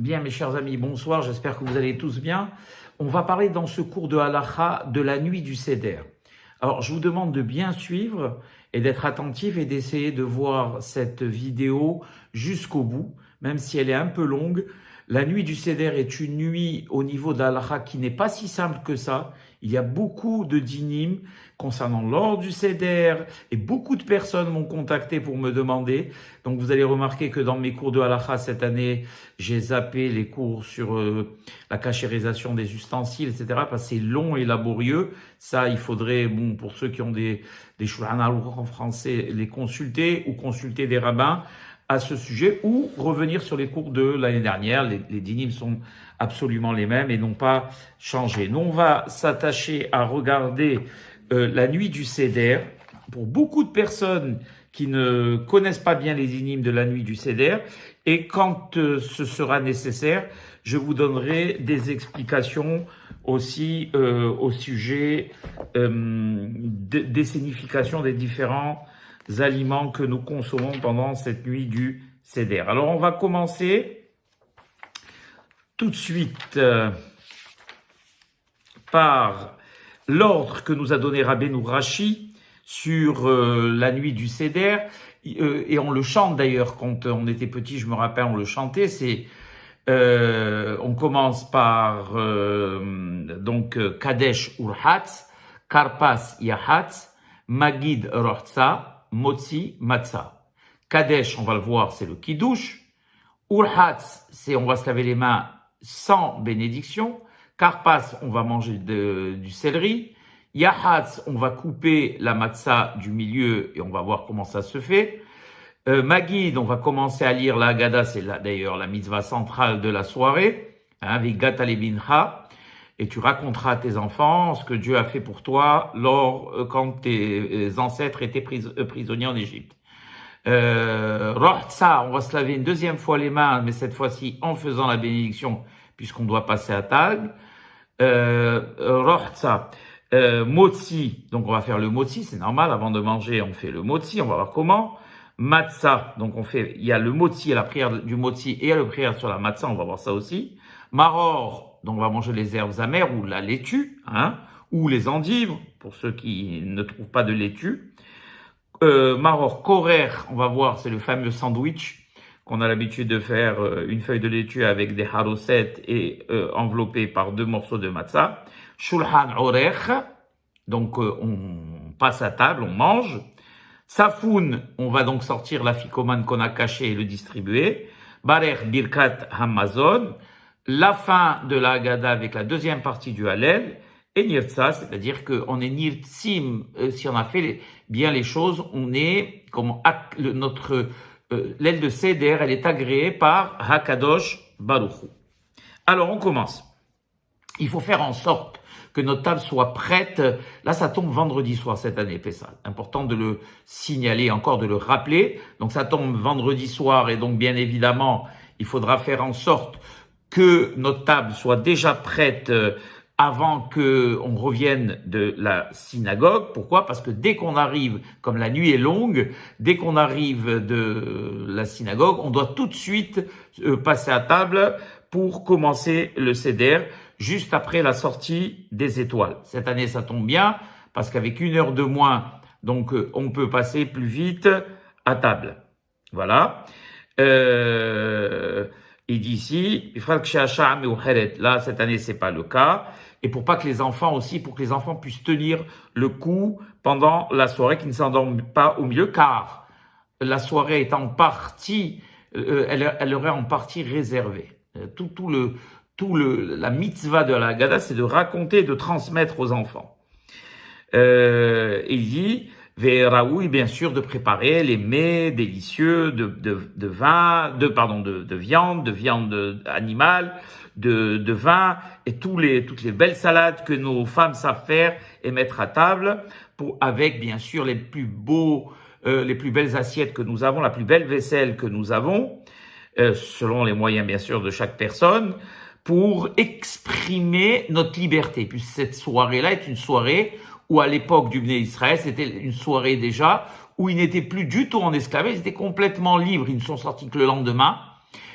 Bien, mes chers amis, bonsoir, j'espère que vous allez tous bien. On va parler dans ce cours de halakha de la nuit du Seder. Alors, je vous demande de bien suivre et d'être attentif et d'essayer de voir cette vidéo jusqu'au bout, même si elle est un peu longue. La nuit du Seder est une nuit au niveau de halakha qui n'est pas si simple que ça. Il y a beaucoup de dynim concernant l'ordre du Seder et beaucoup de personnes m'ont contacté pour me demander. Donc vous allez remarquer que dans mes cours de halakha cette année, j'ai zappé les cours sur la cachérisation des ustensiles, etc. parce que c'est long et laborieux. Ça, il faudrait, bon, pour ceux qui ont des Shulchan Aruch en français, les consulter ou consulter des rabbins à ce sujet ou revenir sur les cours de l'année dernière. Les dynim sont absolument les mêmes et n'ont pas changé. Nous, on va s'attacher à regarder la nuit du Seder. Pour beaucoup de personnes qui ne connaissent pas bien les dynim de la nuit du Seder, et quand ce sera nécessaire, je vous donnerai des explications aussi au sujet des significations des différents aliments que nous consommons pendant cette nuit du Seder. Alors, on va commencer tout de suite par l'ordre que nous a donné Rabbeinu Rashi sur la nuit du Seder, et on le chante d'ailleurs quand on était petit, je me rappelle, on le chantait, c'est on commence par donc Kadesh Urhatz, Karpas Yahatz, Magid Rohtza, Motzi Matzah. Kadesh, on va le voir, c'est le Kiddush. Urhatz, c'est on va se laver les mains sans bénédiction. Karpas, on va manger du céleri. Yahatz, on va couper la matzah du milieu et on va voir comment ça se fait. Magid, on va commencer à lire la Haggadah, c'est d'ailleurs la mitzvah centrale de la soirée, avec Gat Alebincha, et tu raconteras à tes enfants ce que Dieu a fait pour toi quand tes ancêtres étaient prisonniers en Égypte. Rohtza, on va se laver une deuxième fois les mains, mais cette fois-ci en faisant la bénédiction, puisqu'on doit passer à table. Rohtza, Motzi, donc on va faire le Motzi, c'est normal, avant de manger, on fait le Motzi, on va voir comment. Matzah, donc il y a le Motzi, la prière du Motzi, et il y a la prière sur la Matzah, on va voir ça aussi. Maror, donc on va manger les herbes amères ou la laitue, ou les endives, pour ceux qui ne trouvent pas de laitue. Maror, Korer, on va voir, c'est le fameux sandwich qu'on a l'habitude de faire, une feuille de laitue avec des haroset et enveloppé par 2 morceaux de matzah. Shulchan Orech, donc on passe à table, on mange. Safoun, on va donc sortir la ficomane qu'on a cachée et le distribuer. Barer Birkat Hamazon, la fin de la Haggadah avec la deuxième partie du Hallel. Et Nirtza, c'est-à-dire qu'on est Nirtzim, si on a fait bien les choses, on est comme notre l'aile de Seder, elle est agréée par Hakadosh Baruch Hu. Alors on commence. Il faut faire en sorte que notre table soit prête. Là, ça tombe vendredi soir cette année, Pessah. Important de le signaler, encore de le rappeler. Donc ça tombe vendredi soir et donc bien évidemment, il faudra faire en sorte que notre table soit déjà prête avant que on revienne de la synagogue. Pourquoi? Parce que dès qu'on arrive, comme la nuit est longue, dès qu'on arrive de la synagogue, on doit tout de suite passer à table pour commencer le Seder, juste après la sortie des étoiles. Cette année, ça tombe bien, parce qu'avec 1 heure de moins, donc on peut passer plus vite à table. Voilà. Il dit ici, là, cette année, c'est pas le cas. Et pour pas que les enfants aussi, pour que les enfants puissent tenir le coup pendant la soirée, qu'ils ne s'endorment pas au milieu, car la soirée est en partie, elle aurait en partie réservé. La mitzvah de la Haggadah, c'est de raconter, de transmettre aux enfants. Il dit, Véraoui, bien sûr, de préparer les mets délicieux de viande, de viande animale, de vin, et toutes les belles salades que nos femmes savent faire et mettre à table, avec, bien sûr, les plus belles assiettes que nous avons, la plus belle vaisselle que nous avons, selon les moyens, bien sûr, de chaque personne, pour exprimer notre liberté. Puis cette soirée-là est une soirée où à l'époque du Bnei Israël, c'était une soirée déjà où ils n'étaient plus du tout en esclavage, ils étaient complètement libres, ils ne sont sortis que le lendemain.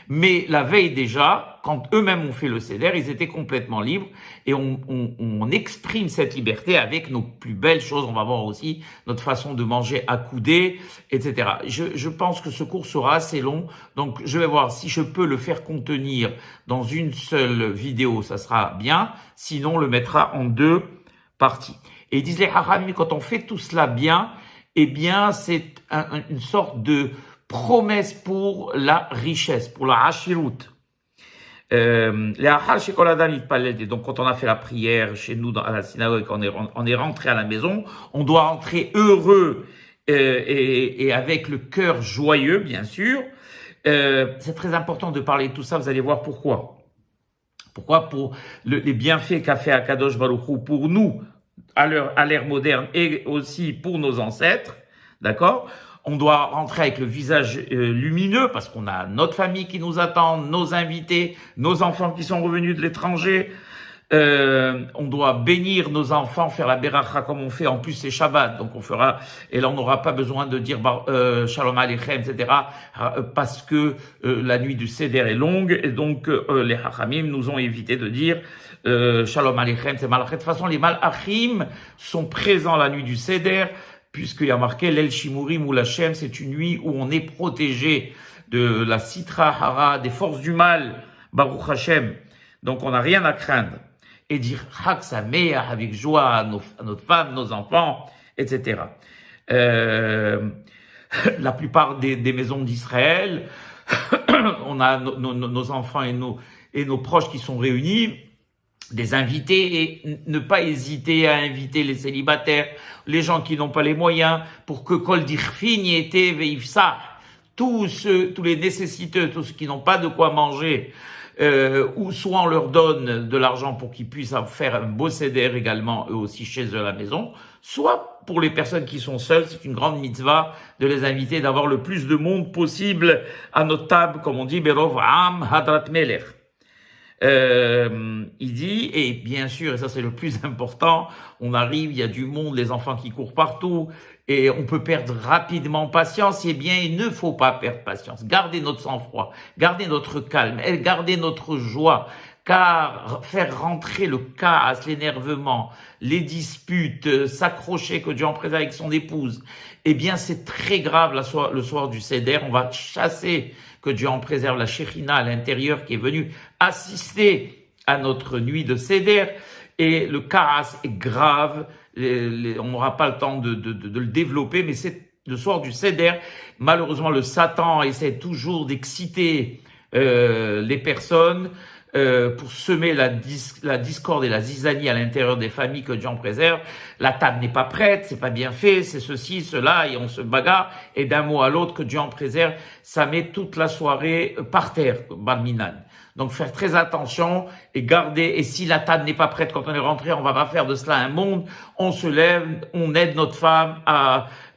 Mais la veille déjà, quand eux-mêmes ont fait le seder, ils étaient complètement libres et on exprime cette liberté avec nos plus belles choses. On va voir aussi notre façon de manger accoudé, etc. Je pense que ce cours sera assez long, donc je vais voir si je peux le faire contenir dans une seule vidéo, ça sera bien. Sinon, on le mettra en 2 parties. Et ils disent les Hachamim, quand on fait tout cela bien, eh bien, c'est une sorte de promesse pour la richesse, pour la hashirut. Donc, quand on a fait la prière chez nous à la synagogue, on est rentré à la maison, on doit rentrer heureux et avec le cœur joyeux, bien sûr. C'est très important de parler de tout ça, vous allez voir pourquoi. Pourquoi? Pour les bienfaits qu'a fait Akadosh Baruch Hu pour nous, à l'ère moderne, et aussi pour nos ancêtres, d'accord? On doit rentrer avec le visage lumineux parce qu'on a notre famille qui nous attend, nos invités, nos enfants qui sont revenus de l'étranger. On doit bénir nos enfants, faire la beracha comme on fait. En plus, c'est Shabbat, donc on fera. Et là, on n'aura pas besoin de dire Shalom Aleichem, etc. Parce que la nuit du Seder est longue et donc les Hachamim nous ont évité de dire Shalom Aleichem, c'est Malachim. De toute façon, les Malachim sont présents la nuit du Seder, puisqu'il y a marqué l'El Shimurim ou l'Hachem, c'est une nuit où on est protégé de la Sitra Hara, des forces du mal, Baruch Hashem. Donc on n'a rien à craindre. Et dire Chag Sameach avec joie à notre femme, nos enfants, etc. La plupart des maisons d'Israël, on a nos enfants et nos proches qui sont réunis, des invités, et ne pas hésiter à inviter les célibataires, les gens qui n'ont pas les moyens, pour que Kol Dirfin Yete Veifsa, tous les nécessiteux, tous ceux qui n'ont pas de quoi manger, ou soit on leur donne de l'argent pour qu'ils puissent faire un beau seder également, eux aussi chez eux à la maison, soit pour les personnes qui sont seules, c'est une grande mitzvah de les inviter, d'avoir le plus de monde possible à notre table, comme on dit, Berov Am Hadrat Melech. Il dit, et bien sûr, et ça c'est le plus important, on arrive, il y a du monde, les enfants qui courent partout, et on peut perdre rapidement patience, et bien il ne faut pas perdre patience. Gardez notre sang-froid, gardez notre calme, gardez notre joie, car faire rentrer le chaos, l'énervement, les disputes, s'accrocher, que Dieu en préserve avec son épouse, eh bien c'est très grave le soir du Seder, on va chasser, que Dieu en préserve, la Shekhinah à l'intérieur qui est venue assister à notre nuit de Seder, et le chaos est grave, on n'aura pas le temps de le développer, mais c'est le soir du Seder. Malheureusement, le Satan essaie toujours d'exciter les personnes pour semer la discorde et la zizanie à l'intérieur des familles, que Dieu en préserve. La table n'est pas prête, c'est pas bien fait, c'est ceci, cela, et on se bagarre, et d'un mot à l'autre, que Dieu en préserve, ça met toute la soirée par terre, Barminan. Donc faire très attention et garder, et si la table n'est pas prête quand on est rentré, on va pas faire de cela un monde, on se lève, on aide notre femme,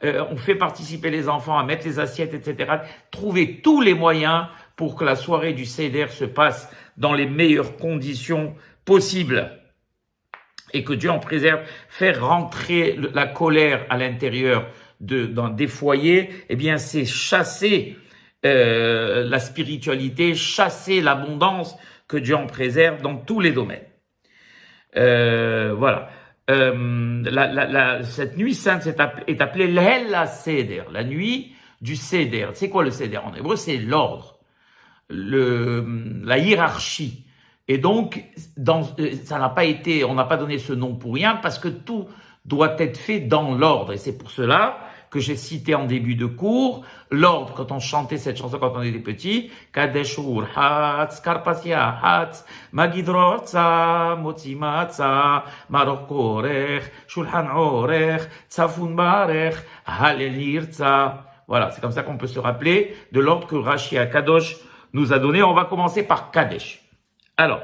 on fait participer les enfants à mettre les assiettes, etc. Trouver tous les moyens pour que la soirée du Seder se passe dans les meilleures conditions possibles. Et que Dieu en préserve, faire rentrer la colère à l'intérieur dans des foyers, eh bien c'est chasser la spiritualité, chasser l'abondance, que Dieu en préserve dans tous les domaines. Voilà. Cette nuit sainte est appelée l'El Seder, la nuit du Seder. C'est quoi le Seder en hébreu? C'est l'ordre, la hiérarchie. Et donc, ça n'a pas été, on n'a pas donné ce nom pour rien, parce que tout doit être fait dans l'ordre. Et c'est pour cela que j'ai cité en début de cours, l'ordre, quand on chantait cette chanson quand on était petit, Kadeshur Hatz, Karpasia Hatz, Magidrotza, Motimatza, Marok Orech, Shulchan Orech, Tzafun Barech, Halelirza. Voilà, c'est comme ça qu'on peut se rappeler de l'ordre que Rashi HaKadosh nous a donné. On va commencer par Kadesh. Alors,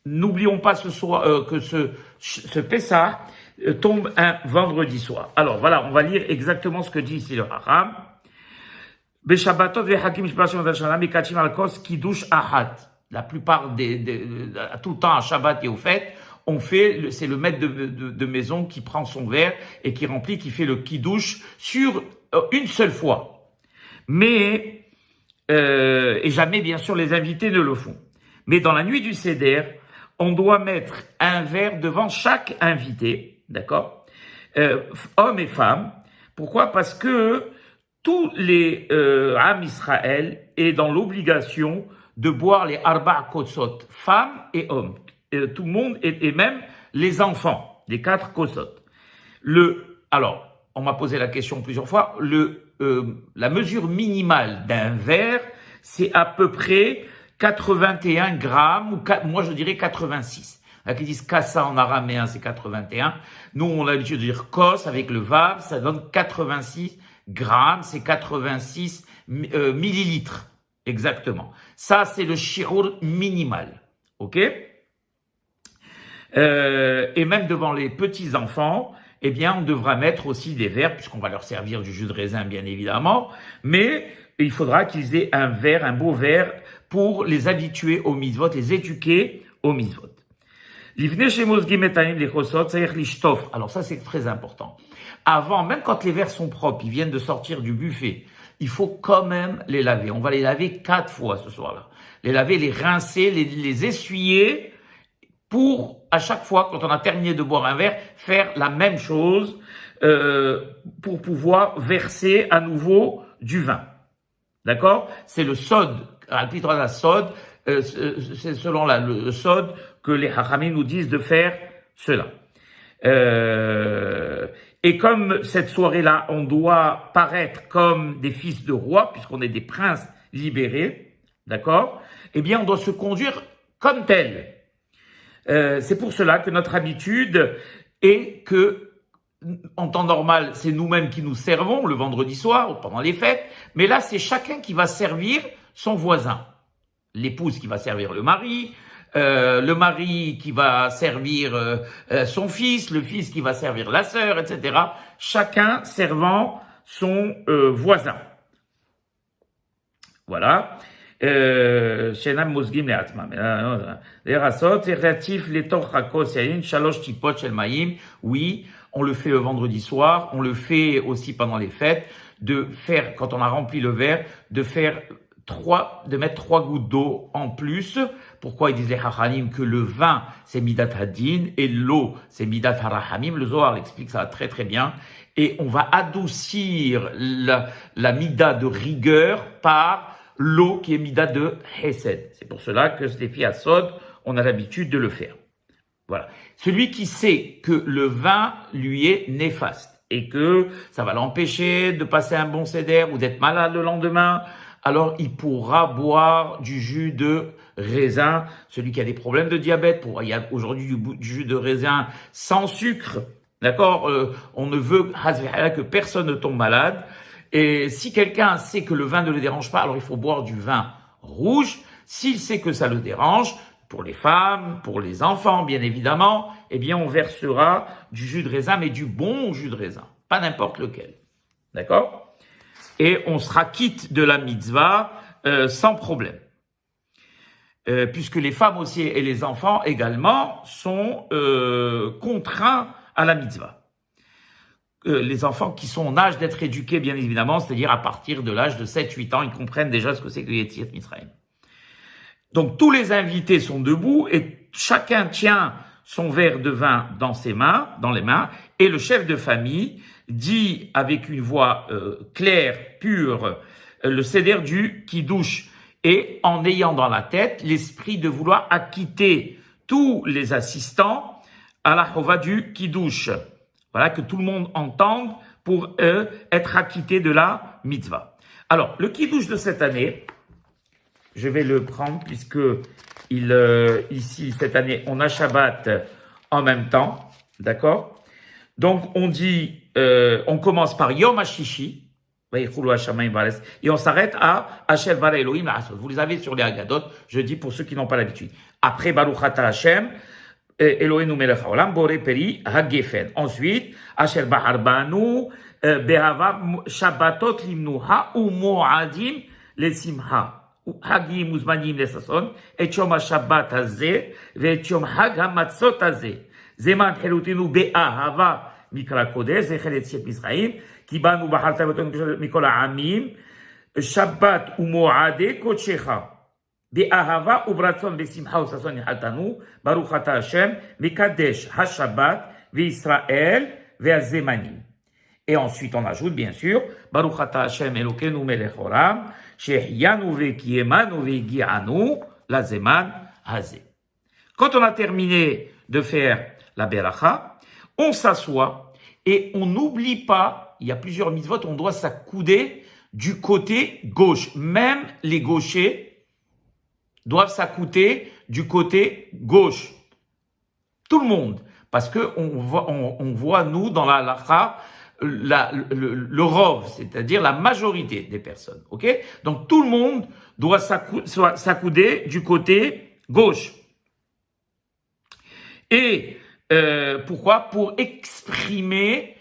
n'oublions pas ce soir que ce Pessah tombe un vendredi soir. Alors voilà, on va lire exactement ce que dit ici le Racham. Beshabbatot vehakim shpashim adashana mikachim alkos kiddush ahad. La plupart tout le temps à Shabbat et au fêtes, c'est le maître de maison qui prend son verre et qui remplit, qui fait le kiddush sur une seule fois. Mais Et jamais, bien sûr, les invités ne le font. Mais dans la nuit du Seder, on doit mettre un verre devant chaque invité, d'accord, hommes et femmes. Pourquoi? Parce que tous les Am Israël est dans l'obligation de boire les Arba Kosot, femmes et hommes, tout le monde et même les enfants, les 4 Kosot. Alors, on m'a posé la question plusieurs fois. La mesure minimale d'un verre, c'est à peu près 81 grammes, ou moi je dirais 86. Il y en a qui disent kassa en araméen, c'est 81. Nous, on a l'habitude de dire kos avec le vav, ça donne 86 grammes, c'est 86 millilitres, exactement. Ça, c'est le shiur minimal, ok? Et même devant les petits-enfants, eh bien, on devra mettre aussi des verres, puisqu'on va leur servir du jus de raisin, bien évidemment, mais il faudra qu'ils aient un verre, un beau verre, pour les habituer au mitzvot, les éduquer au mitzvot. Alors ça, c'est très important. Avant, même quand les verres sont propres, ils viennent de sortir du buffet, il faut quand même les laver. On va les laver 4 fois ce soir-là. Les laver, les rincer, les essuyer, pour, à chaque fois, quand on a terminé de boire un verre, faire la même chose pour pouvoir verser à nouveau du vin. D'accord? C'est le sod, al-pitra la sod, c'est selon le sod que les hachamim nous disent de faire cela. Et comme cette soirée-là, on doit paraître comme des fils de rois, puisqu'on est des princes libérés, d'accord? Eh bien, on doit se conduire comme tel. C'est pour cela que notre habitude est que, en temps normal, c'est nous-mêmes qui nous servons le vendredi soir ou pendant les fêtes, mais là, c'est chacun qui va servir son voisin. L'épouse qui va servir le mari qui va servir son fils, le fils qui va servir la sœur, etc. Chacun servant son voisin. Voilà. Shenam mosgim le'atzmam. L'erasot, relatif letoch hakos yayin, shalosh tipot shel mayim. Oui, on le fait le vendredi soir, on le fait aussi pendant les fêtes, de faire, quand on a rempli le verre, de mettre 3 gouttes d'eau en plus. Pourquoi ils disent les Hachanim que le vin, c'est Midat Hadin, et l'eau, c'est Midat Harahamim. Le Zohar explique ça très très bien. Et on va adoucir la Midat de rigueur par l'eau qui est Midat de Hesed. C'est pour cela que les filles à Sod, on a l'habitude de le faire. Voilà. Celui qui sait que le vin lui est néfaste et que ça va l'empêcher de passer un bon seder ou d'être malade le lendemain, alors il pourra boire du jus de raisin. Celui qui a des problèmes de diabète, il y a aujourd'hui du jus de raisin sans sucre, d'accord? On ne veut que personne ne tombe malade. Et si quelqu'un sait que le vin ne le dérange pas, alors il faut boire du vin rouge. S'il sait que ça le dérange, pour les femmes, pour les enfants, bien évidemment, eh bien on versera du jus de raisin, mais du bon jus de raisin, pas n'importe lequel, d'accord? Et on sera quitte de la mitzvah sans problème. Puisque les femmes aussi et les enfants également sont contraints à la mitzvah. Les enfants qui sont en âge d'être éduqués, bien évidemment, c'est-à-dire à partir de l'âge de 7-8 ans, ils comprennent déjà ce que c'est que Yetziat Mitzrayim. Donc tous les invités sont debout et chacun tient son verre de vin dans les mains, et le chef de famille dit avec une voix claire, pure, le seder du Kiddush, et en ayant dans la tête l'esprit de vouloir acquitter tous les assistants à la chova du Kiddush. Voilà, que tout le monde entende pour être acquitté de la mitzvah. Alors, le Kiddush de cette année, je vais le prendre puisque ici, cette année, on a Shabbat en même temps, d'accord? Donc, on dit, on commence par Yom HaShishi, et on s'arrête à Asher Bara Elohim La'asot. Vous les avez sur les Haggadot, je dis pour ceux qui n'ont pas l'habitude. Après, Baruch Ata Hashem, Eloheinu melech haolam, Boré Peri Hagefen. Ensuite, Asher Bahar Banu, Behava Shabbatot Limnuha, ou Moadim Lesimha. Hagim Uzmanim Lesason, et Yom HaShabbat Hazeh, et Yom Hag HaMatzot Hazeh. Zeman Helutinu Be'ahava Mikra Kodesh, Zechel Yetziat Mitzrayim, כי באנו בחרת בתון מקול העמים, Shabbat ou Mo'ade Kochecha. Be'ahava ubratzon besimcha usason yhatanu. Baruch ata Hashem. Mekadesh ha-Shabbat. Ve'Israël. Ve'azemanim. Et ensuite, on ajoute, bien sûr, Baruch ata Hashem Elokeinu melech olam. Shehyanu ve'kiyemanu ve'gi'anu. La zeman hazeh. Quand on a terminé de faire la beracha, on s'assoit et on n'oublie pas, il y a plusieurs mitzvot, on doit s'accouder du côté gauche. Même les gauchers doivent s'accouder du côté gauche. Tout le monde. Parce que on voit nous, dans la halakha, le rov, c'est-à-dire la majorité des personnes. Ok? Donc tout le monde doit s'accouder du côté gauche. Et pourquoi? Pour exprimer,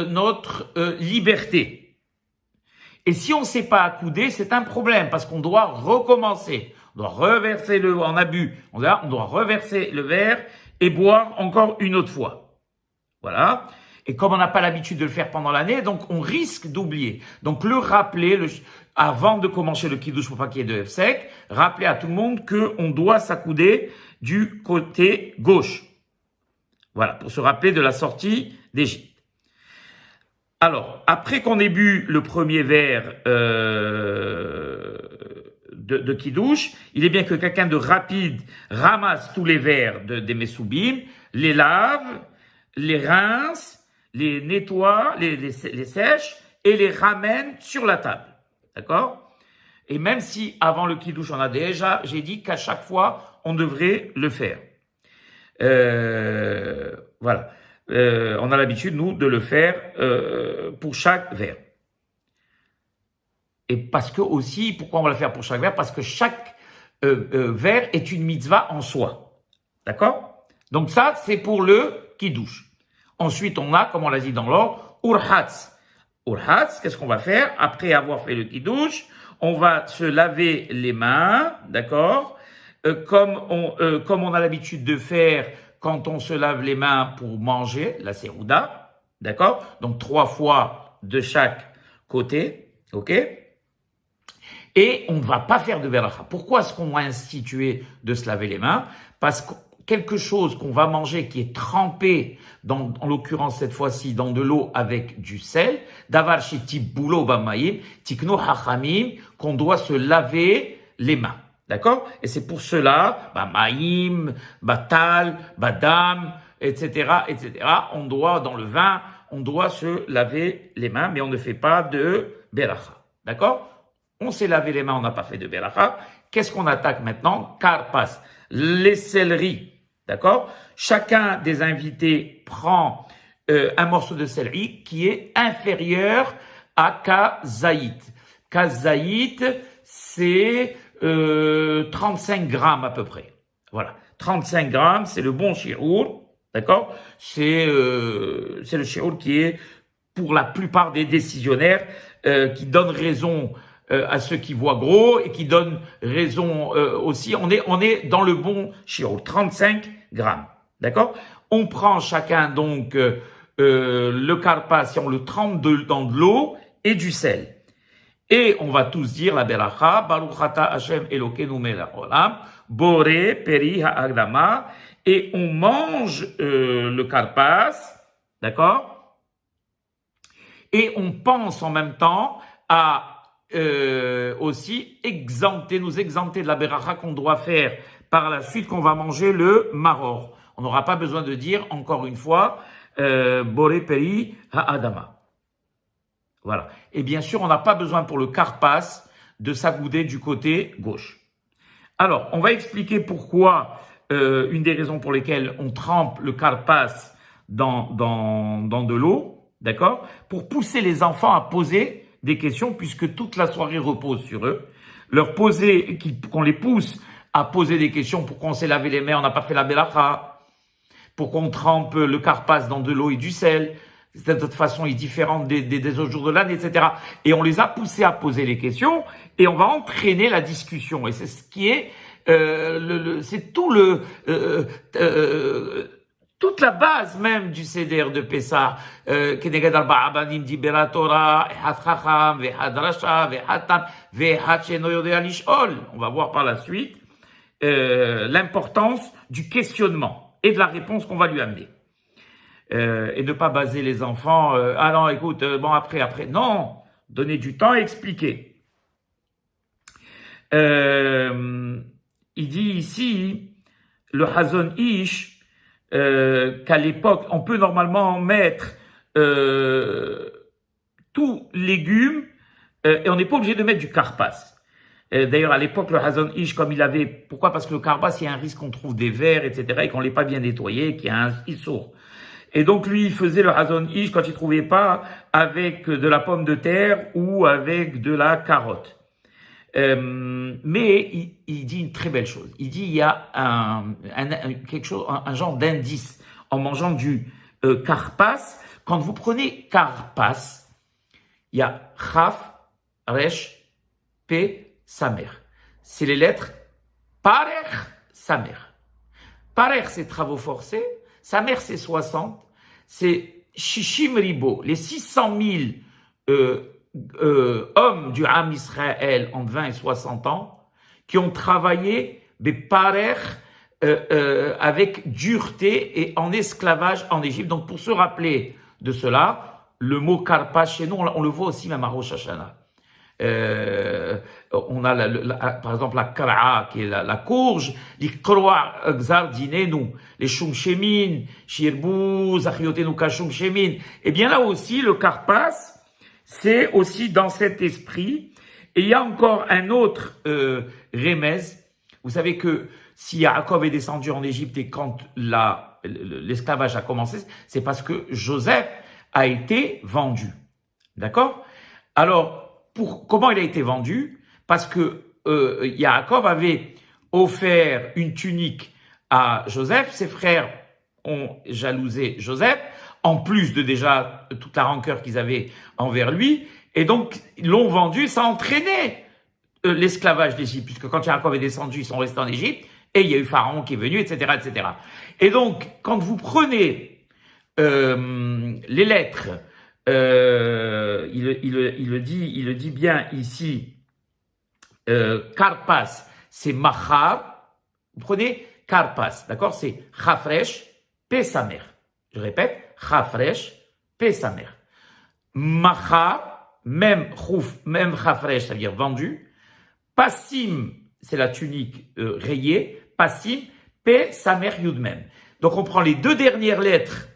notre liberté. Et si on ne s'est pas accoudé, c'est un problème parce qu'on doit recommencer. On doit reverser on a bu, on doit reverser le verre et boire encore une autre fois. Voilà. Et comme on n'a pas l'habitude de le faire pendant l'année, donc on risque d'oublier. Donc le rappeler, avant de commencer le kiddush pour pas qu'il y ait de hefsek, rappeler à tout le monde qu'on doit s'accouder du côté gauche. Voilà, pour se rappeler de la sortie d'Égypte. Alors, après qu'on ait bu le premier verre de kiddush, il est bien que quelqu'un de rapide ramasse tous les verres des messoubim, les lave, les rince, les nettoie, les sèche et les ramène sur la table. D'accord? Et même si avant le kiddush on a déjà, j'ai dit qu'à chaque fois on devrait le faire. Voilà. On a l'habitude, nous, de le faire pour chaque verre. Et parce que aussi, pourquoi on va le faire pour chaque verre? Parce que chaque verre est une mitzvah en soi. D'accord? Donc ça, c'est pour le kiddush. Ensuite, on a, comme on l'a dit dans l'ordre, urhatz. Urhatz, qu'est-ce qu'on va faire? Après avoir fait le kiddush, on va se laver les mains, d'accord? Comme on a l'habitude de faire quand on se lave les mains pour manger, la serouda, d'accord? Donc 3 fois de chaque côté, ok? Et on ne va pas faire de beracha. Pourquoi est-ce qu'on va instituer de se laver les mains? Parce que quelque chose qu'on va manger qui est trempé, en l'occurrence cette fois-ci, dans de l'eau avec du sel, davar shiti boulo bamayim, tikno hachamim, qu'on doit se laver les mains. D'accord? Et c'est pour cela, maïm, batal, badam, etc., etc. On doit, dans le vin, on doit se laver les mains, mais on ne fait pas de beracha. D'accord? On s'est lavé les mains, on n'a pas fait de beracha. Qu'est-ce qu'on attaque maintenant? Karpas, les céleris. D'accord? Chacun des invités prend un morceau de céleri qui est inférieur à kazaït. Kazaït, c'est 35 grammes à peu près. Voilà. 35 grammes, c'est le bon shiur. D'accord? C'est le shiur qui est, pour la plupart des décisionnaires, qui donne raison à ceux qui voient gros et qui donne raison aussi. On est dans le bon shiur. 35 grammes. D'accord? On prend chacun donc le karpas, si on le trempe dans de l'eau et du sel. Et on va tous dire la beracha, Baruch ata Hashem Elokeinu melech olam, Boré peri ha'agdama, et on mange le karpas, d'accord? Et on pense en même temps à aussi nous exempter de la beracha qu'on doit faire par la suite, qu'on va manger le maror. On n'aura pas besoin de dire, encore une fois, Boré peri ha'adama. Voilà. Et bien sûr, on n'a pas besoin pour le karpas de s'accouder du côté gauche. Alors, on va expliquer pourquoi, une des raisons pour lesquelles on trempe le karpas dans de l'eau, d'accord? Pour pousser les enfants à poser des questions, puisque toute la soirée repose sur eux. Qu'on les pousse à poser des questions. Pourquoi on s'est lavé les mains, on n'a pas fait la belacha? Pourquoi on trempe le karpas dans de l'eau et du sel? De toute façon est différente des autres jours de l'année, etc. Et on les a poussés à poser les questions et on va entraîner la discussion. Et c'est ce qui est, c'est tout toute la base même du Seder de Pessah, Keneged Arba'a Abanim Dibera Torah, Echad Chacham, Ve'echad Rasha, Ve'echad Tam, Ve'echad She'eno Yodea Lish'ol. On va voir par la suite l'importance du questionnement et de la réponse qu'on va lui amener. Et ne pas baser les enfants, ah non, écoute, bon après. Non, donner du temps et expliquer. Il dit ici, le Hazon Ish, qu'à l'époque, on peut normalement mettre tout légumes et on n'est pas obligé de mettre du karpas. D'ailleurs, à l'époque, le Hazon Ish, comme il avait... Pourquoi? Parce que le karpas, il y a un risque qu'on trouve des vers, etc., et qu'on ne l'ait pas bien nettoyé, qu'il y a un issour. Et donc, lui, il faisait le Hazon Ish quand il trouvait pas avec de la pomme de terre ou avec de la carotte. Mais il dit une très belle chose. Il dit il y a quelque chose, un genre d'indice en mangeant du karpas. Quand vous prenez karpas, il y a chaf, resh, pe, samer. C'est les lettres parer, samer. Parer, c'est travaux forcés. Samer, c'est 60. C'est shishim ribo, les 600 000 hommes du Ham Israël entre 20 et 60 ans qui ont travaillé parer avec dureté et en esclavage en Égypte. Donc pour se rappeler de cela, le mot karpas chez nous, on le voit aussi même à Rosh Hashanah. On a par exemple la kara'a qui est la courge, les kroa gzar dinenu, les shumshemin, shirbu, zachiotenu ka shumshemin. Et bien là aussi, le karpas, c'est aussi dans cet esprit. Et il y a encore un autre remez. Vous savez que si Yaakov est descendu en Égypte et quand l'esclavage a commencé, c'est parce que Joseph a été vendu. D'accord? Alors, comment il a été vendu? Parce que Yaakov avait offert une tunique à Joseph. Ses frères ont jalousé Joseph, en plus de déjà toute la rancœur qu'ils avaient envers lui. Et donc, ils l'ont vendu. Ça a entraîné l'esclavage d'Égypte, puisque quand Yaakov est descendu, ils sont restés en Égypte. Et il y a eu Pharaon qui est venu, etc., etc. Et donc, quand vous prenez les lettres, il le dit bien ici, karpas, c'est machar. Vous prenez karpas, d'accord? C'est chafresh, pesamer. Je répète, chafresh, pesamer. Machar, même chouf, même chafresh, ça veut dire vendu. Passim, c'est la tunique rayée. Passim, pesamer yudmem. Donc on prend les deux dernières lettres,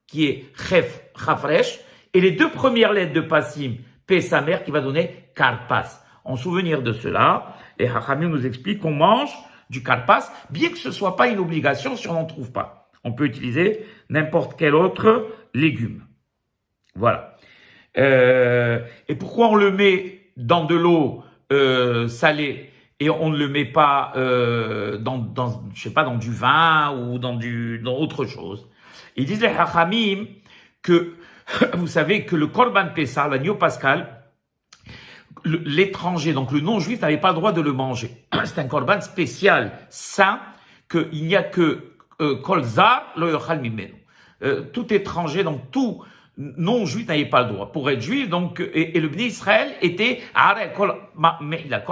qui est chef, chafresh, et les deux premières lettres de Passim, Pesamer, qui va donner Karpas. En souvenir de cela, les Hachamim nous expliquent qu'on mange du Karpas, bien que ce soit pas une obligation si on n'en trouve pas. On peut utiliser n'importe quel autre légume. Voilà. Et pourquoi on le met dans de l'eau salée et on ne le met pas je sais pas, dans du vin ou dans autre chose? Ils disent les Hachamim que vous savez que le Korban Pessah, l'agneau pascal, l'étranger, donc le non-juif, n'avait pas le droit de le manger. C'est un Korban spécial, saint, qu'il n'y a que Kolzar, lo yochal mimenu. Tout étranger, donc tout non-juif n'avait pas le droit. Pour être juif, donc, et le Bnei Israël était Arel, Kol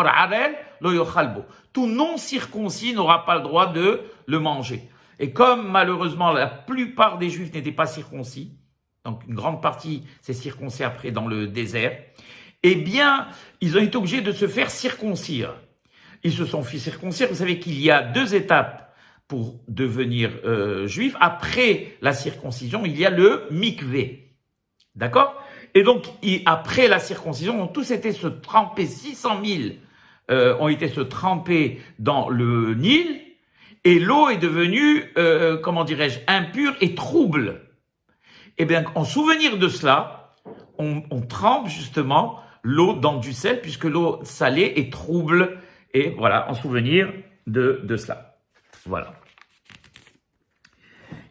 Arel, lo yochal bo. Tout non-circoncis n'aura pas le droit de le manger. Et comme malheureusement la plupart des juifs n'étaient pas circoncis, donc une grande partie s'est circoncis après dans le désert, eh bien, ils ont été obligés de se faire circoncire. Ils se sont fait circoncire. Vous savez qu'il y a 2 étapes pour devenir juif. Après la circoncision, il y a le mikvé. D'accord? Et donc, après la circoncision, ont tous été se tremper, 600 000 ont été se tremper dans le Nil, et l'eau est devenue, comment dirais-je, impure et trouble. Eh bien, en souvenir de cela, on trempe justement l'eau dans du sel, puisque l'eau salée est trouble, et voilà, en souvenir de cela. Voilà.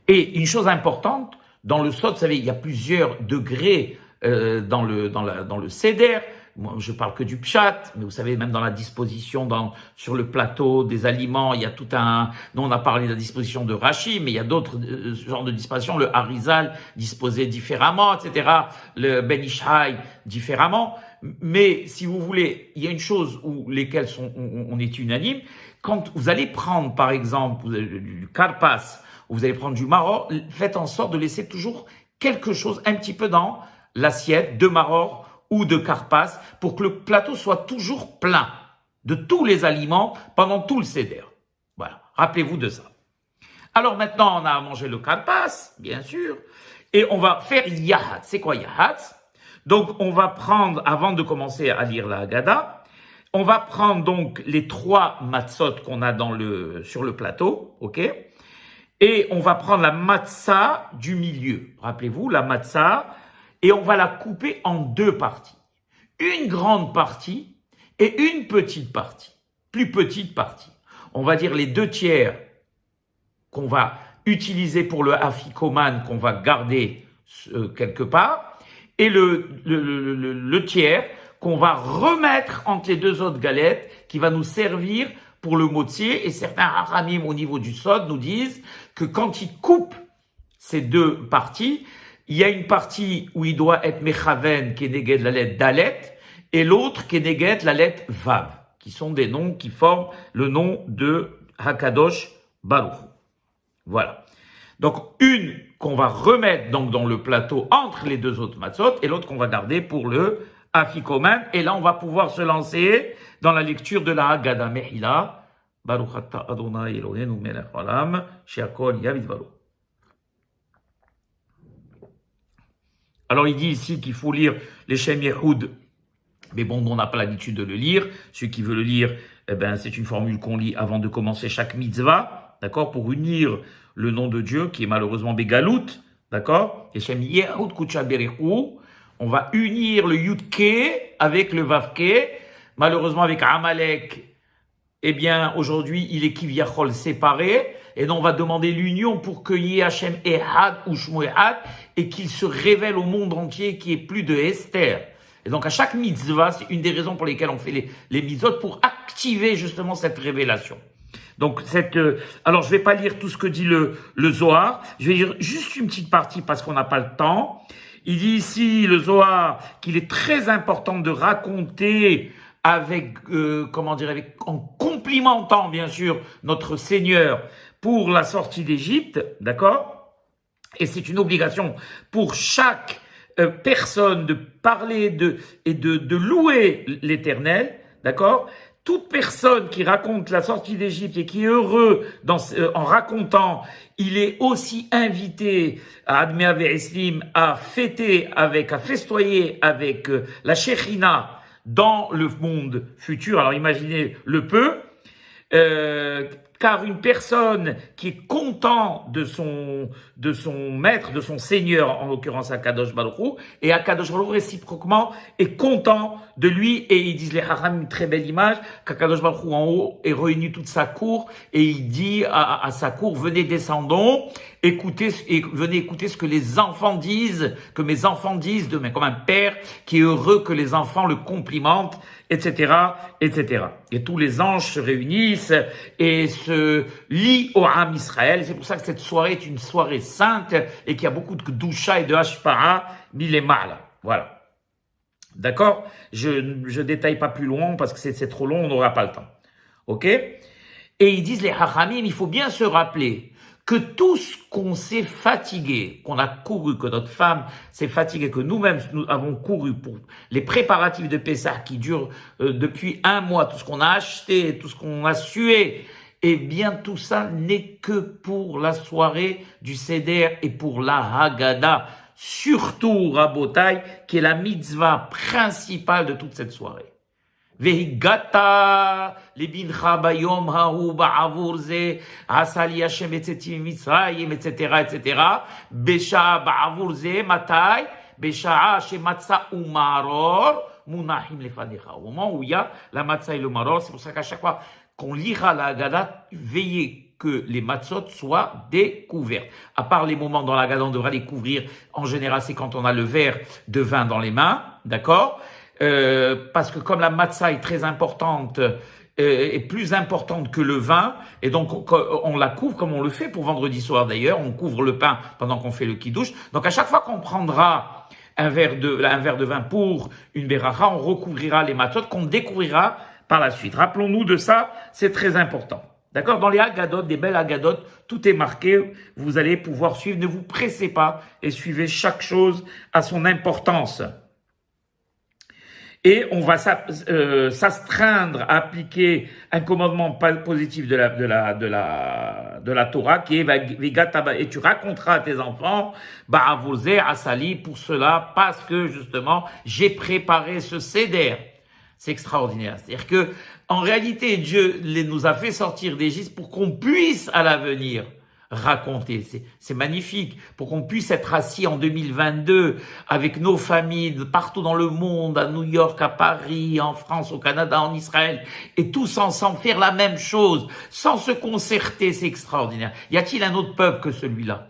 Et une chose importante, dans le sod, vous savez, il y a plusieurs degrés dans le seder. moi, je parle que du pshat, mais vous savez, même dans la disposition, sur le plateau des aliments, il y a tout un, nous on a parlé de la disposition de Rashi, mais il y a d'autres genres de dispositions, le Harizal disposé différemment, etc., le Ben Ishai différemment. Mais si vous voulez, il y a une chose où lesquelles on est unanime. Quand vous allez prendre, par exemple, du karpas, ou vous allez prendre du maror, faites en sorte de laisser toujours quelque chose un petit peu dans l'assiette de maror ou de karpas pour que le plateau soit toujours plein de tous les aliments pendant tout le seder. Voilà, rappelez-vous de ça. Alors maintenant, on a mangé le karpas, bien sûr, et on va faire yahat. C'est quoi yahat? Donc, on va prendre, avant de commencer à lire la Haggadah, on va prendre donc les 3 matzot qu'on a sur le plateau, ok? Et on va prendre la matzah du milieu. Rappelez-vous, la matzah, et on va la couper en 2 parties. Une grande partie et une petite partie. Plus petite partie. On va dire les 2 tiers qu'on va utiliser pour le afikoman, qu'on va garder quelque part, et le tiers qu'on va remettre entre les 2 autres galettes, qui va nous servir pour le motzi. Et certains haramim au niveau du sod nous disent que quand ils coupent ces 2 parties, il y a une partie où il doit être mechaven, qui est néged la lettre dalet, et l'autre qui est néged la lettre vav, qui sont des noms qui forment le nom de Hakadosh Baruch. Voilà. Donc, une qu'on va remettre donc dans le plateau entre les 2 autres matzot et l'autre qu'on va garder pour le afikoman. Et là, on va pouvoir se lancer dans la lecture de la Haggadah Mehila. Baruch atah Adonai Eloheinu melech haolam, she'akol nהיה bidvaro. Alors, il dit ici qu'il faut lire les Shem Yehoud. Mais bon, on n'a pas l'habitude de le lire. Celui qui veut le lire, eh ben, c'est une formule qu'on lit avant de commencer chaque mitzvah. D'accord? Pour unir le nom de Dieu, qui est malheureusement Begalout, d'accord? Et Shem Yehoud Kucha Berechou, on va unir le Yudke avec le Vavke. Malheureusement, avec Amalek, eh bien, aujourd'hui, il est Kivyachol séparé. Et donc, on va demander l'union pour que Yé Hashem Ehad ou Shmo Ehad et qu'il se révèle au monde entier, qu'il n'y ait plus de Esther. Et donc, à chaque mitzvah, c'est une des raisons pour lesquelles on fait les mitzvot, pour activer justement cette révélation. Donc, alors je vais pas lire tout ce que dit le Zohar, je vais lire juste une petite partie parce qu'on n'a pas le temps. Il dit ici, le Zohar, qu'il est très important de raconter en complimentant bien sûr notre Seigneur pour la sortie d'Égypte, d'accord? Et c'est une obligation pour chaque personne de parler et de louer l'Éternel, d'accord? Toute personne qui raconte la sortie d'Égypte et qui est heureux en racontant, il est aussi invité à Admea Ve'eslim à festoyer avec la Shekhinah dans le monde futur. Alors imaginez le peu, car une personne qui est content de son maître, de son seigneur, en l'occurrence Akadosh Baruch Hu, et Akadosh Baruch Hu réciproquement est content de lui, et ils disent les Haram, une très belle image, qu'Akadosh Baruch Hu en haut est réuni toute sa cour, et il dit à sa cour, venez descendons, venez écouter ce que les enfants disent, que mes enfants disent de comme un père qui est heureux que les enfants le complimentent, etc., etc. Et tous les anges se réunissent et se lient au Ham Israël. C'est pour ça que cette soirée est une soirée sainte et qu'il y a beaucoup de doucha et de hashpara milémal. Voilà. D'accord? Je détaille pas plus loin parce que c'est trop long, on n'aura pas le temps. Ok? Et ils disent les hachamim, il faut bien se rappeler que tout ce qu'on s'est fatigué, qu'on a couru, que notre femme s'est fatiguée, que nous-mêmes nous avons couru pour les préparatifs de Pessah qui durent depuis 1 mois, tout ce qu'on a acheté, tout ce qu'on a sué, eh bien tout ça n'est que pour la soirée du Seder et pour la Haggadah, surtout Rabotai, qui est la mitzvah principale de toute cette soirée. Vehigata libincha bayom hahu ba'avur ze asali Hashem etzeti mitzrayim etc. Besha ba'avur ze matai besha shematza umaror munahim lefanecha. Au moment où il y a la matzah et le maror, c'est pour ça qu'à chaque fois qu'on lira la Haggadah, veillez que les matzot soient découvertes. À part les moments dans la Haggadah, on devra les couvrir. En général, c'est quand on a le verre de vin dans les mains, d'accord? parce que comme la matzah est très importante, est plus importante que le vin, et donc on la couvre comme on le fait pour vendredi soir d'ailleurs, on couvre le pain pendant qu'on fait le kiddush. Donc à chaque fois qu'on prendra un verre de vin pour une beracha, on recouvrira les matzot qu'on découvrira par la suite. Rappelons-nous de ça, c'est très important. D'accord? Dans les Haggadot, des belles Haggadot, tout est marqué, vous allez pouvoir suivre, ne vous pressez pas et suivez chaque chose à son importance. Et on va s'astreindre à appliquer un commandement positif de la Torah qui est et tu raconteras à tes enfants ba'avozé asali pour cela parce que justement j'ai préparé ce seder. C'est extraordinaire. C'est-à-dire que en réalité Dieu nous a fait sortir d'Égypte pour qu'on puisse à l'avenir raconter. C'est magnifique. Pour qu'on puisse être assis en 2022 avec nos familles partout dans le monde, à New York, à Paris, en France, au Canada, en Israël, et tous ensemble faire la même chose, sans se concerter, c'est extraordinaire. Y a-t-il un autre peuple que celui-là?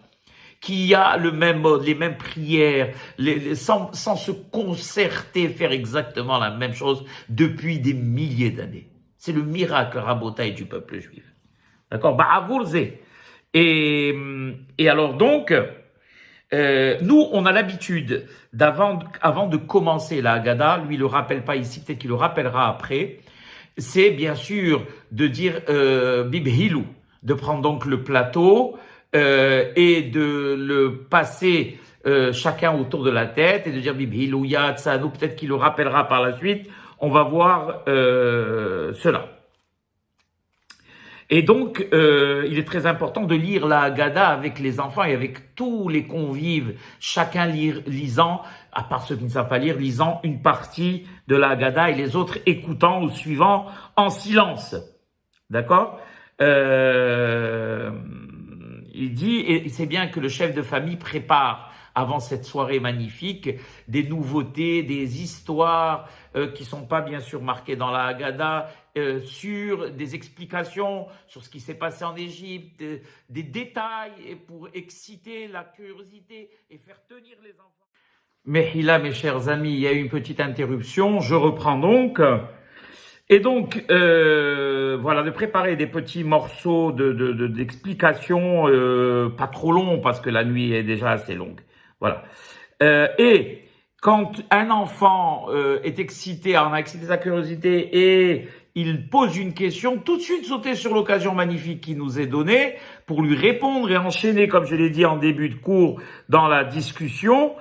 Qui a le même mode, les mêmes prières, sans se concerter, faire exactement la même chose depuis des milliers d'années. C'est le miracle rabotaï du peuple juif. D'accord? Ba'avourze. Et alors donc, nous, on a l'habitude avant de commencer la Haggadah, lui il le rappelle pas ici, peut-être qu'il le rappellera après, c'est bien sûr de dire Bibhilou, de prendre donc le plateau et de le passer chacun autour de la tête et de dire Bibhilou Yatsanou, peut-être qu'il le rappellera par la suite, on va voir cela. Et donc, il est très important de lire la Haggadah avec les enfants et avec tous les convives, chacun lisant, à part ceux qui ne savent pas lire, lisant une partie de la Haggadah et les autres écoutant ou suivant en silence. D'accord? Il dit, et c'est bien que le chef de famille prépare avant cette soirée magnifique, des nouveautés, des histoires qui sont pas bien sûr marquées dans la Haggadah, sur des explications sur ce qui s'est passé en Égypte, des détails et pour exciter la curiosité et faire tenir les enfants. Mais là, mes chers amis, il y a eu une petite interruption, je reprends donc. Et donc, voilà, de préparer des petits morceaux d'explications, pas trop longs parce que la nuit est déjà assez longue. Voilà. Et quand un enfant est excité, on a excité sa curiosité et il pose une question, tout de suite sauter sur l'occasion magnifique qui nous est donnée pour lui répondre et enchaîner, comme je l'ai dit en début de cours, dans la discussion.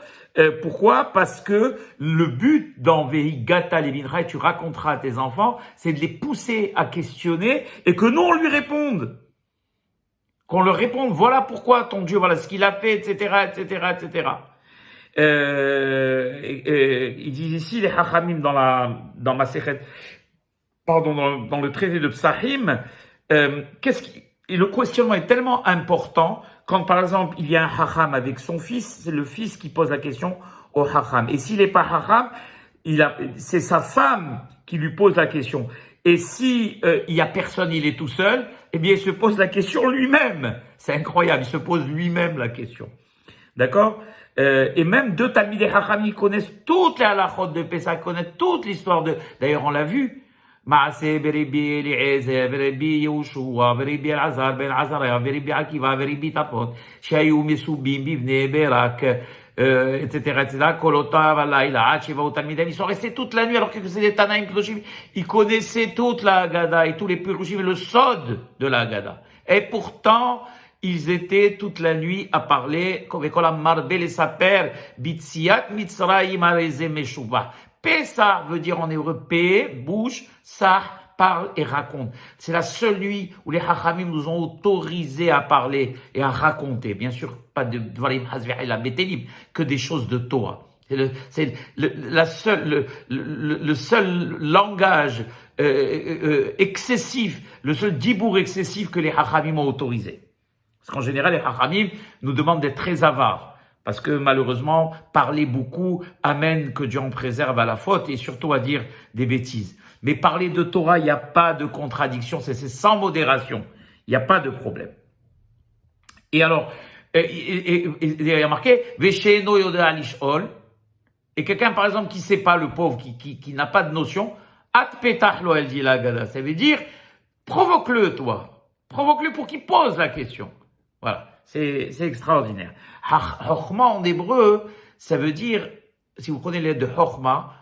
Pourquoi? Parce que le but dans Vehigata Levinra, et tu raconteras à tes enfants, c'est de les pousser à questionner et que nous on lui réponde. Qu'on leur réponde, voilà pourquoi ton Dieu, voilà ce qu'il a fait, etc., etc., etc. Ils disent ici, les Hachamim dans Masechet, pardon, dans le traité de Psahim, et le questionnement est tellement important quand, par exemple, il y a un Hacham avec son fils, c'est le fils qui pose la question au Hacham. Et s'il n'est pas Hacham, c'est sa femme qui lui pose la question. Et si il y a personne, il est tout seul, eh bien, il se pose la question lui-même. C'est incroyable, il se pose lui-même la question. D'accord? Et même deux Talmidei Hacham, ils connaissent toutes les halachot de Pessah, connaissent toute l'histoire de... D'ailleurs, on l'a vu. מעשה ברבי אליעזר ורבי יהושע ורבי אלעזר בן עזריה ורבי עקיבא ורבי טפות שהיו מסובים בבני ברק, etc., etc., קולותיו הלילה עד שבאו תלמידיהם. Ils sont restés toute la nuit alors que c'est des Tanaïm Kedoshim. Ils connaissaient toute la Haggadah et tous les Pirushim et le Sod de la Haggadah. Et pourtant, ils étaient toute la nuit à parler, comme la marbe les saper, bitziat mitzrayim areze meshuvah. Pessah veut dire en hébreu paix, bouche, ça parle et raconte. C'est la seule nuit où les Hachamim nous ont autorisé à parler et à raconter. Bien sûr, pas de Dvarim Hazve'el la Betelim, que des choses de Torah. C'est le seul langage excessif, le seul dibour excessif que les Hachamim ont autorisé. Parce qu'en général, les Hachamim nous demandent d'être très avares. Parce que malheureusement, parler beaucoup amène que Dieu en préserve à la faute et surtout à dire des bêtises. Mais parler de Torah, il n'y a pas de contradiction, c'est sans modération. Il n'y a pas de problème. Et alors, il y a marqué, Vesheno Yoda Alishol, et quelqu'un, par exemple, qui sait pas, le pauvre, qui n'a pas de notion, at petahlo, elle dit la Haggadah. Ça veut dire, provoque-le, toi. Provoque-le pour qu'il pose la question. Voilà. C'est extraordinaire. Chokhma en hébreu, ça veut dire, si vous prenez les lettres de Chokhma,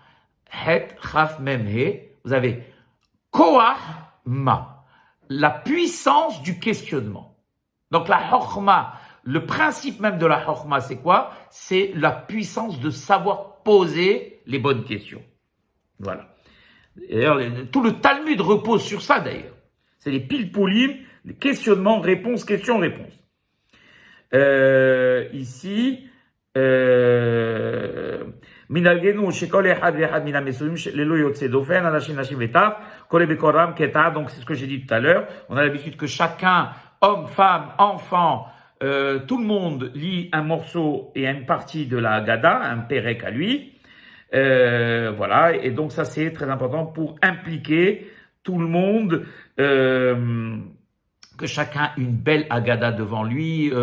Het, Chaf, Mem, He, vous avez Koach, Ma, la puissance du questionnement. Donc la Chokhma, le principe même de la Chokhma, c'est quoi? C'est la puissance de savoir poser les bonnes questions. Voilà. D'ailleurs, tout le Talmud repose sur ça d'ailleurs. C'est les pilpulim, les questionnements, réponses, questions, réponses. Ici, donc c'est ce que j'ai dit tout à l'heure. On a l'habitude que chacun, homme, femme, enfant, tout le monde lit un morceau et une partie de la Haggadah, un pérec à lui. Voilà, et donc ça c'est très important pour impliquer tout le monde, que chacun ait une belle Haggadah devant lui,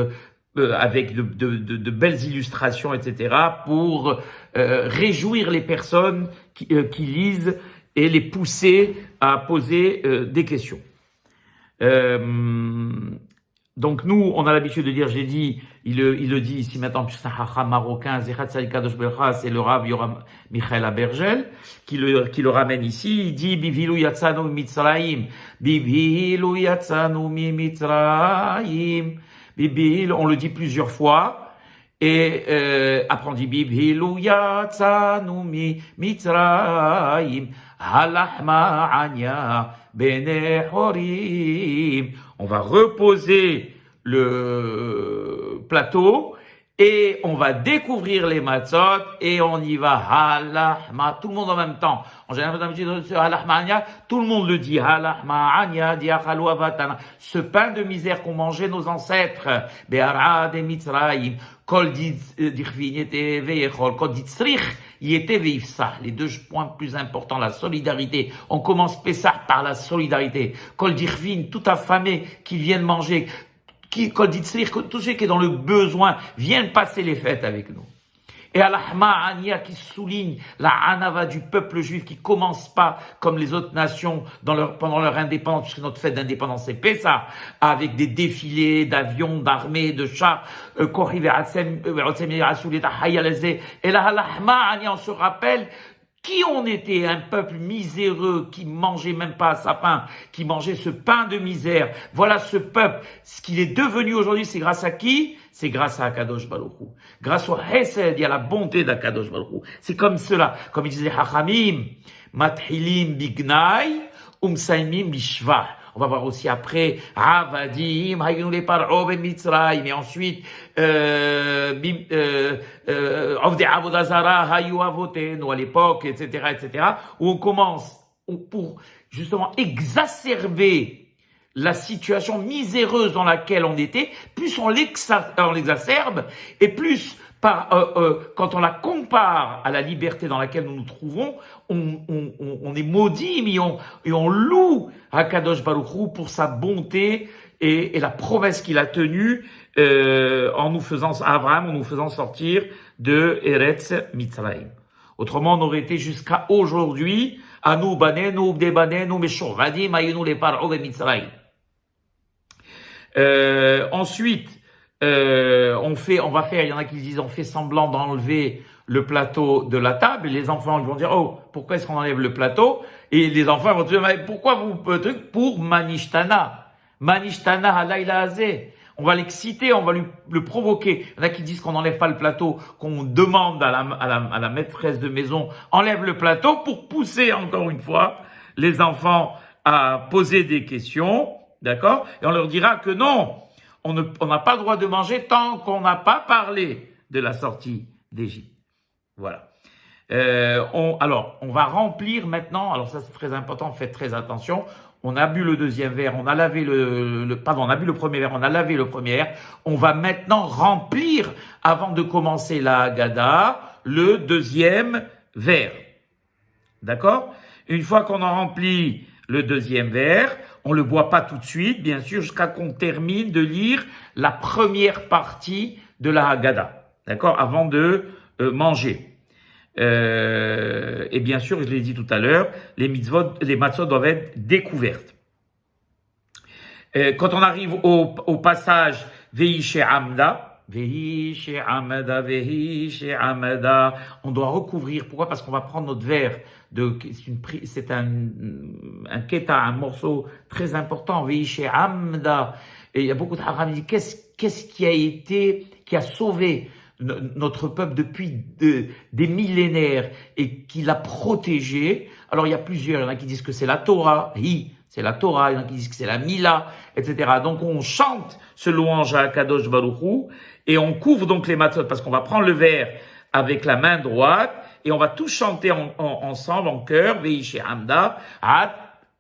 avec de belles illustrations, etc., pour réjouir les personnes qui lisent et les pousser à poser des questions. Donc nous, on a l'habitude de dire, j'ai dit, il le dit ici maintenant, puisque c'est un hacham marocain, Zechat Tzaddik Kadosh Bercha, c'est le Rav Yoram Michael Abergel, qui le ramène ici, il dit, Bivhilu yatzanu mitzrayim, Bivhilu yatzanu mitzrayim, Bibhil, on le dit plusieurs fois, et après on dit Bibhilu yatzanu mitzrayim, halachma anya bene horim. On va reposer le plateau et on va découvrir les matzot et on y va halachma, tout le monde en même temps. En général, halachma anya, tout le monde le dit halachma anya diachalu avatana. Ce pain de misère qu'ont mangé nos ancêtres, be'ara de mitzrayim, kol dirvin était veichol, kol ditzrich yete veifsah. Les deux points plus importants, la solidarité. On commence Pessah par la solidarité. Kol dirvin, tout affamé qui viennent manger, kol ditzrich, tous ceux qui sont dans le besoin viennent passer les fêtes avec nous. Et Alahma Ania qui souligne la Hanava du peuple juif qui commence pas comme les autres nations pendant leur indépendance, puisque notre fête d'indépendance c'est Pessah, avec des défilés d'avions, d'armées, de chars, et la Alahma Ania, on se rappelle qui on était, un peuple miséreux qui mangeait même pas à sa faim, qui mangeait ce pain de misère. Voilà ce peuple. Ce qu'il est devenu aujourd'hui, c'est grâce à qui? C'est grâce à Akadosh Baruch Hu. Grâce au Hesed, il y a la bonté d'Akadosh Baruch Hu. C'est comme cela. Comme il disait Hachamim, Mathilim bignai, Umsaimim bishvah. On va voir aussi après, Avadim, Hayunu le Paro ben Mitzrayim, et ensuite, Avde Avodazara, Hayu Avotenu, à l'époque, etc., où on commence pour justement exacerber la situation miséreuse dans laquelle on était, plus on l'exacerbe, et plus quand on la compare à la liberté dans laquelle nous nous trouvons, on est maudit, et on loue Akadosh Baruch Hu pour sa bonté et la promesse qu'il a tenue en nous faisant, à Abraham, en nous faisant sortir de Eretz Mitzrayim. Autrement, on aurait été jusqu'à aujourd'hui, Anu banenu, ubde banenu, meshovadim, ayunu le paro ve Mitzrayim. Ensuite, on va faire, il y en a qui disent, on fait semblant d'enlever le plateau de la table, et les enfants ils vont dire, oh, pourquoi est-ce qu'on enlève le plateau? Et les enfants vont dire, mais pourquoi vous, pour Manishtana halayla hazeh. On va l'exciter, on va le provoquer. Il y en a qui disent qu'on n'enlève pas le plateau, qu'on demande à la maîtresse de maison, enlève le plateau pour pousser encore une fois les enfants à poser des questions, d'accord? Et on leur dira que non, on n'a pas le droit de manger tant qu'on n'a pas parlé de la sortie d'Égypte. Voilà. On va remplir maintenant, alors ça c'est très important, faites très attention. On a bu le deuxième verre, on a lavé on a bu le premier verre, on a lavé le premier verre. On va maintenant remplir, avant de commencer la Haggadah, le deuxième verre. D'accord? Une fois qu'on a rempli le deuxième verre, on le boit pas tout de suite, bien sûr, jusqu'à qu'on termine de lire la première partie de la Haggadah. D'accord? Avant de manger. Et bien sûr, je l'ai dit tout à l'heure, les matzot doivent être découvertes. Quand on arrive au passage Veishe Amda, on doit recouvrir. Pourquoi? Parce qu'on va prendre notre verre c'est un keta, un morceau très important, Veishe Amda. Et il y a beaucoup de haram qui disent qu'est-ce qui a sauvé notre peuple depuis des millénaires et qui l'a protégé. Alors il y a plusieurs, il y en a qui disent que c'est la Torah, c'est la Torah, il y en a qui disent que c'est la Mila, etc. Donc on chante ce louange à Kadosh Baruch Hu et on couvre donc les matzot parce qu'on va prendre le verre avec la main droite et on va tous chanter ensemble en chœur, Veishe Amda, Ad,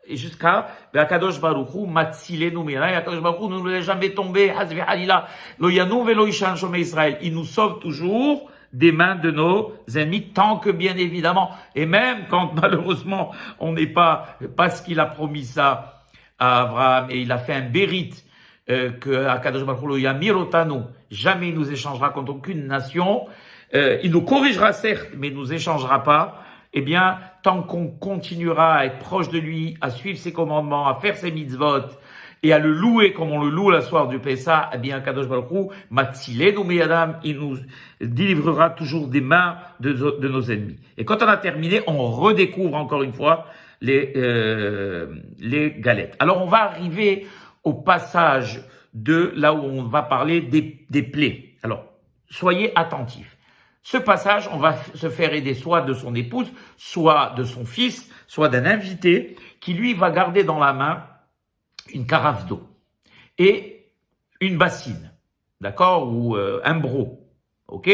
et jusqu'à Kadosh Baruch Hu Matzilenu Mira, Kadosh Baruch Hu ne nous laisse jamais tomber, Hazvi Halila, Lo Yanu Velo Ishan Shomei Israël. Il nous sauve toujours des mains de nos ennemis, tant que bien évidemment, et même quand malheureusement on n'est pas parce qu'il a promis ça à Abraham et il a fait un bérite que Kadosh Baruch Hu Lo Yamir Otanu, jamais il nous échangera contre aucune nation, il nous corrigera certes, mais il nous échangera pas. Eh bien, tant qu'on continuera à être proche de lui, à suivre ses commandements, à faire ses mitzvot et à le louer comme on le loue la soir du Pessah, eh bien, Kadosh Baruch Hu, Matzilenu miyadam, il nous délivrera toujours des mains de nos ennemis. Et quand on a terminé, on redécouvre encore une fois les galettes. Alors, on va arriver au passage de là où on va parler des plaies. Alors, soyez attentifs. Ce passage, on va se faire aider soit de son épouse, soit de son fils, soit d'un invité qui, lui, va garder dans la main une carafe d'eau et une bassine, d'accord, ou un broc, ok.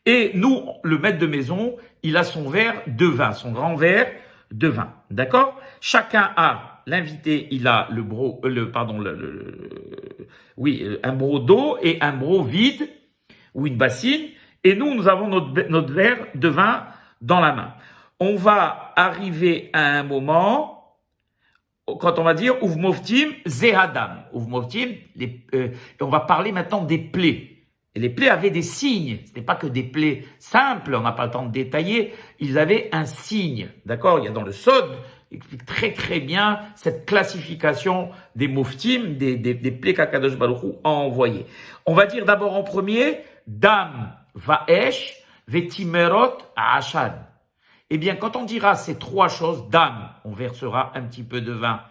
Et nous, le maître de maison, il a son verre de vin, son grand verre de vin, d'accord. Chacun a, l'invité, il a un broc d'eau et un broc vide ou une bassine. Et nous avons notre verre de vin dans la main. On va arriver à un moment, quand on va dire, Uvmoftim Zehadam. Uvmoftim, on va parler maintenant des plaies. Et les plaies avaient des signes. Ce n'est pas que des plaies simples, on n'a pas le temps de détailler. Ils avaient un signe. D'accord? Il y a dans le Sod, il explique très très bien cette classification des moftim, des plaies qu'Akadosh Baruch Hu a envoyées. On va dire d'abord en premier, Dam Vaesh, Vetimerot, Ashan. Eh bien, quand on dira ces trois choses, Dam, on versera un petit peu de vin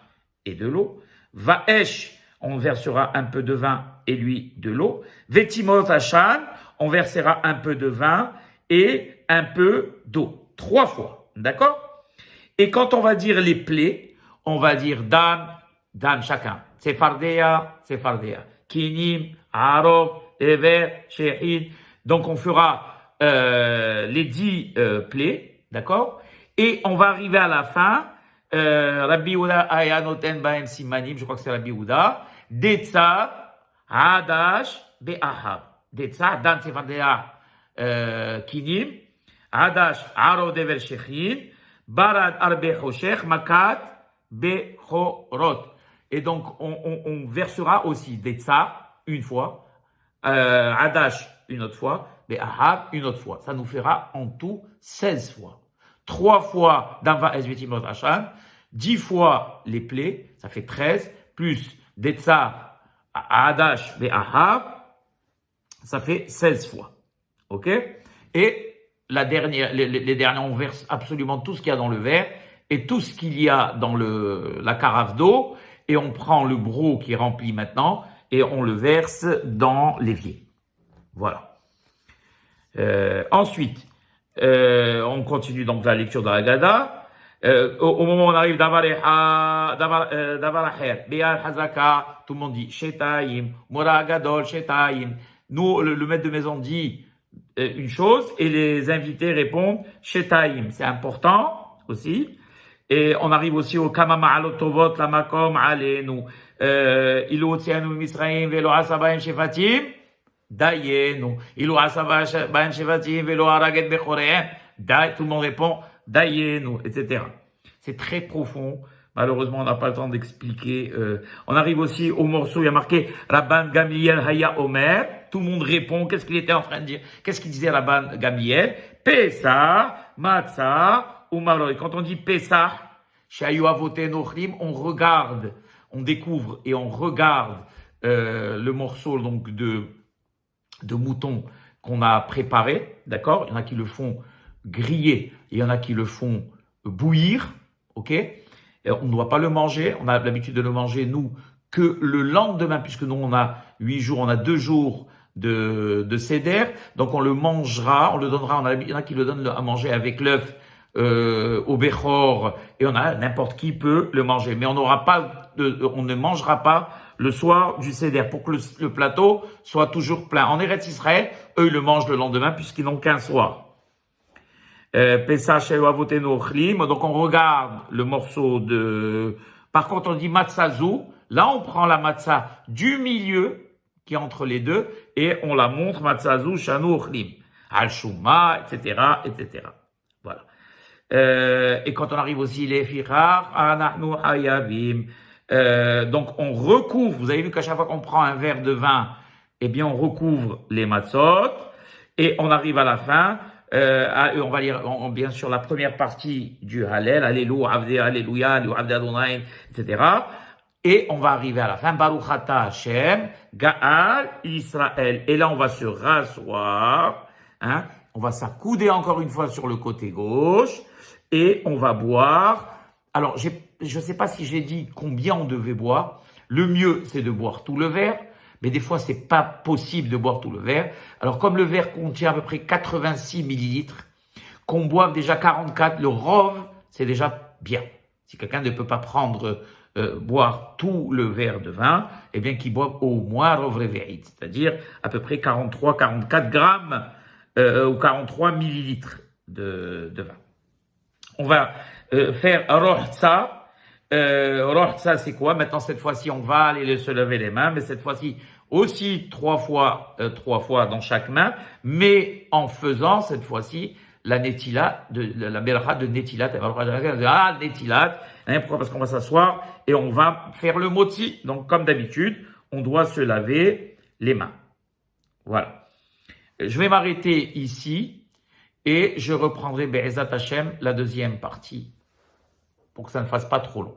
et de l'eau. Vaesh, on versera un peu de vin et lui de l'eau. Vetimot Ashan, on versera un peu de vin et un peu d'eau. 3 fois, d'accord? Et quand on va dire les plaies, on va dire Dam, Dam chacun. Sefardea, Sefardea. Kinim, Arov, Ever, Shehin. Donc, on fera les 10 plaies, d'accord? Et on va arriver à la fin. Rabbi Yehuda Ayanoten Baem Simanim, je crois que c'est Rabbi Yehuda. Detzav, Hadash, Be'ahab. Detzav, Dan Sefardea, Kinim. Hadash, Aro Dever Shechin. Barad Arbe Choshech, Makat, Bechorot. Et donc, on versera aussi Detzav une fois. Hadash une autre fois, mais Ahab une autre fois. Ça nous fera en tout 16 fois. 3 fois Damva Esvetimot Hashan, 10 fois les plaies, ça fait 13, plus Detza Hadash et Ahab, ça fait 16 fois. Ok? Et la dernière, les dernières, on verse absolument tout ce qu'il y a dans le verre et tout ce qu'il y a dans la carafe d'eau, et on prend le broc qui est rempli maintenant et on le verse dans l'évier. Voilà. Ensuite, on continue donc la lecture de la Haggadah. Au moment où on arrive Davar Acher, Be'al Hazaka, tout le monde dit Shetaim, Mora Gadol, Shetaim. Nous, le maître de maison dit une chose et les invités répondent Shetaim. C'est important aussi. Et on arrive aussi au Kama Ma'alot Tovot, la Makom, Alenu, Ilu Otzianu Misraim, Velo Asabaim Shefatim. Dayenu, Ilu Asabaim Shefatim, Velo Araget Bechoreem. Tout le monde répond Dayenu, etc. C'est très profond. Malheureusement, on n'a pas le temps d'expliquer. On arrive aussi au morceau, il y a marqué Rabban Gamliel Haya Omer. Tout le monde répond. Qu'est-ce qu'il était en train de dire? Qu'est-ce qu'il disait Rabban Gamliel? Pessah, matzah, ou maror. Quand on dit Pessah, Shayu Avoten Ochlim, on regarde, on découvre et on regarde le morceau donc de mouton qu'on a préparé, d'accord? Il y en a qui le font griller, il y en a qui le font bouillir, ok? Et on ne doit pas le manger, on a l'habitude de le manger, nous, que le lendemain, puisque nous, on a 8 jours, on a 2 jours de Seder, donc on le mangera, on le donnera, il y en a qui le donnent à manger avec l'œuf, au Bechor, et n'importe qui peut le manger, mais on ne mangera pas le soir du Seder, pour que le plateau soit toujours plein. En Eretz Israël, eux, ils le mangent le lendemain, puisqu'ils n'ont qu'un soir. Pesach Shelo Avotenu Ochlim, donc on regarde le morceau par contre, on dit matzazou, là on prend la matzah du milieu, qui est entre les deux, et on la montre matzazou Shanu Ochlim, al-shuma, etc., etc. Voilà. Et quand on arrive aussi les firar, anachnu hayavim, donc on recouvre, vous avez vu qu'à chaque fois qu'on prend un verre de vin, eh bien on recouvre les matzot, et on arrive à la fin, on va lire bien sûr la première partie du Hallel, Alléluia, Alléluia, Alléluia Adonai, etc. Et on va arriver à la fin, Baruch Ata Hashem, Gaal Israël. Et là on va se rasseoir, hein, on va s'accouder encore une fois sur le côté gauche, et on va boire. Alors je ne sais pas si j'ai dit combien on devait boire. Le mieux c'est de boire tout le verre. Mais des fois, c'est pas possible de boire tout le verre. Alors, comme le verre contient à peu près 86 millilitres, qu'on boive déjà 44, le rov, c'est déjà bien. Si quelqu'un ne peut pas boire tout le verre de vin, eh bien, qu'il boive au moins rov reverit, c'est-à-dire à peu près 43, 44 grammes, ou 43 millilitres de vin. On va faire rohza. Rohza, c'est quoi? Maintenant, cette fois-ci, on va aller se lever les mains, mais cette fois-ci, aussi trois fois dans chaque main, mais en faisant, cette fois-ci, la netilat, la beracha de netilat, netilat, hein, pourquoi? Parce qu'on va s'asseoir et on va faire le motzi. Donc, comme d'habitude, on doit se laver les mains. Voilà. Je vais m'arrêter ici et je reprendrai Be'ezat Hashem, la deuxième partie, pour que ça ne fasse pas trop long.